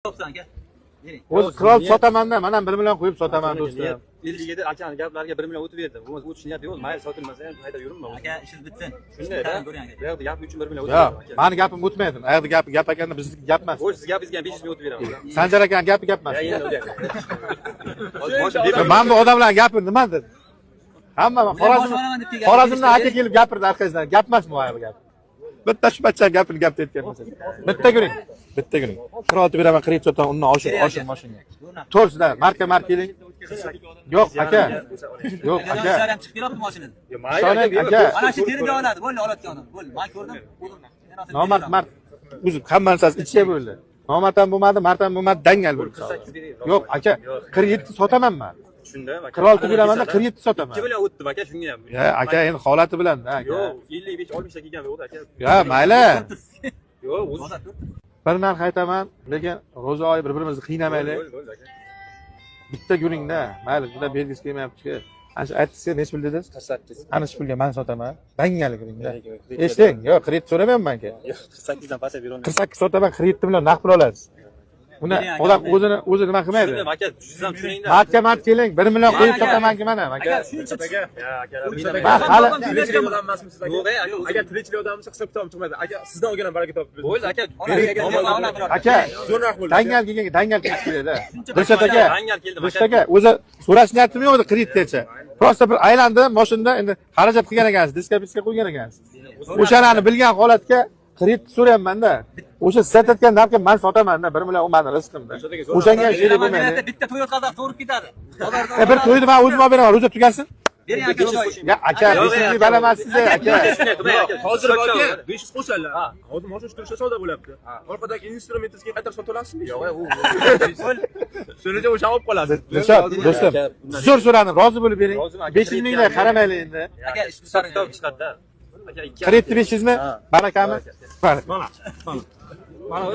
aka. Bering. O'zi qirol sotaman-da, mana 1 million qo'yib sotaman do'stim. 57 akani gaplariga 1 million o'tib berdi. Bo'lmasa o'tish niyati yo'q. Mayli sotilmasa ham haydab yuribman. Aka, ishingiz bitsin. Shunday-da. Ko'ring aka. Bu yerda gapi uchun 1 million o'tib Yo'q, berdi. meni gapim o'tmaydi. U yerda gap ekanda bizniki gap emas. O'z siz gapingizga 500 ming o'tib beraman. Sanjar aka gapi gap emas. Ya endi o'lyapti. Men bu odamlar gapir nima dedi? Hamma Xorazmdan aka kelib gapirdi orqangizdan. Gap emasmi bu yerda gap? Bitta shu bachcha gapini gap aytgan bo'lsa. Bitta guring. Bitta guring. 46 beraman, kredit sotaman, undan oshir mashina. To'g'risidan marka keling. Yo'q aka. Yo'q aka. Ham chiqib kelyapti mashinada. Yo, Shoning aka. Mana shu terida oladi, bo'ldi olayotgan odam. Bo'ldi, men ko'rdim. Nomard o'zi hammasini ichga bo'ldi. Nomarddan bo'lmadi, mardan bo'lmadi, dangal bo'ldi. Yo'q aka, 47 sotaman men. Shunda aka. 46 beraman-da 47 sotaman. 2 million o'tdi aka shunga ham. Ya aka, endi holati bilan aka. Yo'q, 55 60 ta kelgan bo'ldi aka. Ya mayli. Yo'q, o'zi Bir narx aytaman, lekin ro'za oyi bir-birimizni qiynamaylik. bo'ldi aka. Bitta guringda, mayli, juda belgisi kelmayapti-ku. Ana aytdingiz, necha pul dedingiz? 48. Ana shu pulga men sotaman. Dangal guringda. Eshiting, yo'q, kredit so'ramayman menga. Yo'q, 48 dan pasayib berolmayman. 48 sotaman, kredit bilan naqd pul olasiz. Buni odam o'zi nima qilmaydi? Shunda aka, siz ham tushuningda. Marka keling, 1 million qo'yib sotaman-ku mana, aka. Shuncha aka. Ya aka, hali tirikchilik odam emasmisiz aka? Yo'q, aka tirikchilik odamimiz hisob kitobim chiqmaydi. Aka, sizdan olgan baraka topib. Bo'ldi aka. aka, zo'rroq bo'ldi. dangal kelgan, dangal kelish kerak-da. Dilshod aka, Dangal keldim Dilshod aka, o'zi so'rash niyatim yo'q edi kreditgacha. Prosta bir aylandi, mashinada endi xarajat qilgan ekansiz, diskapiska qo'ygan ekansiz. O'shalarni bilgan holatga kredit so'rayapman-da. O'sha siz aytgan narxga men sotaman-da, 1 million u meni rizqimda. O'shanga sherik bo'lmaydi. Bitta Toyota'da to'g'ri ketadi. Bir to'yni men o'zim olib beraman, ro'za tugasin. Bering aka, choy. Ya aka, bizning beramansiz aka. Hozir aka 500 qo'shadilar. Hozir mashina turishga savdo bo'lyapti. Orqadagi instrumentingizga qaytarib sota olasizmi? Yo'q, u. Shuncha o'sha olib qolasiz. Dilshod, do'stim, zo'r so'radim, rozi bo'lib bering. 500 mingdan qaramaylik endi. Aka, ishlaring chiqadi-da. Aka 2. Kredit 500 mi? Barakami? Mana. Mana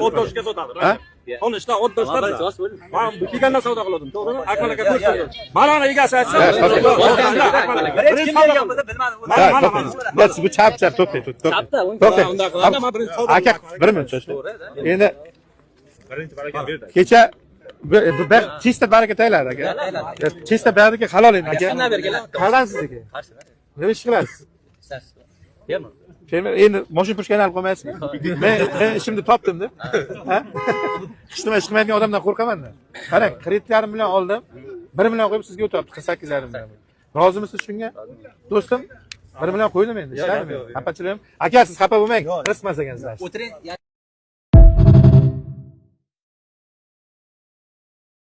o'tdoshga sotadi. Ha? Uni ishdan o'tdoshlar. Men bu kelganda savdo qildim, to'g'rimi? Akmalaka ko'rsatdi. Mana egasi aytsa, hech kim bergan bo'lsa bilmadim. Ya bu chap to'xtay. Chapda, unda qiladi, men birinchi savdo. Aka, 1 minut cho'shdi. Endi birinchi baraka berdi. kecha chista baraka tayladi aka. Chista baraka halol endi aka. Qanday berganlar? Qalan sizniki. Nima ish qilasiz? Berma. Endi mashina pushkani olib qo'ymaysizmi? Men ishimni topdim-da. Ha? Hech nima ish qilmaydigan odamdan qo'rqaman-da. Qarang, kreditlarim bilan oldim. 1 million qo'yib sizga o'tyapti 48,5 million. Rozimisiz shunga? Do'stim, 1 million qo'ydim endi, ishladim. Xafachiligim. Aka, siz xafa bo'lmang. Rizq emas ekansizlar. O'tiring.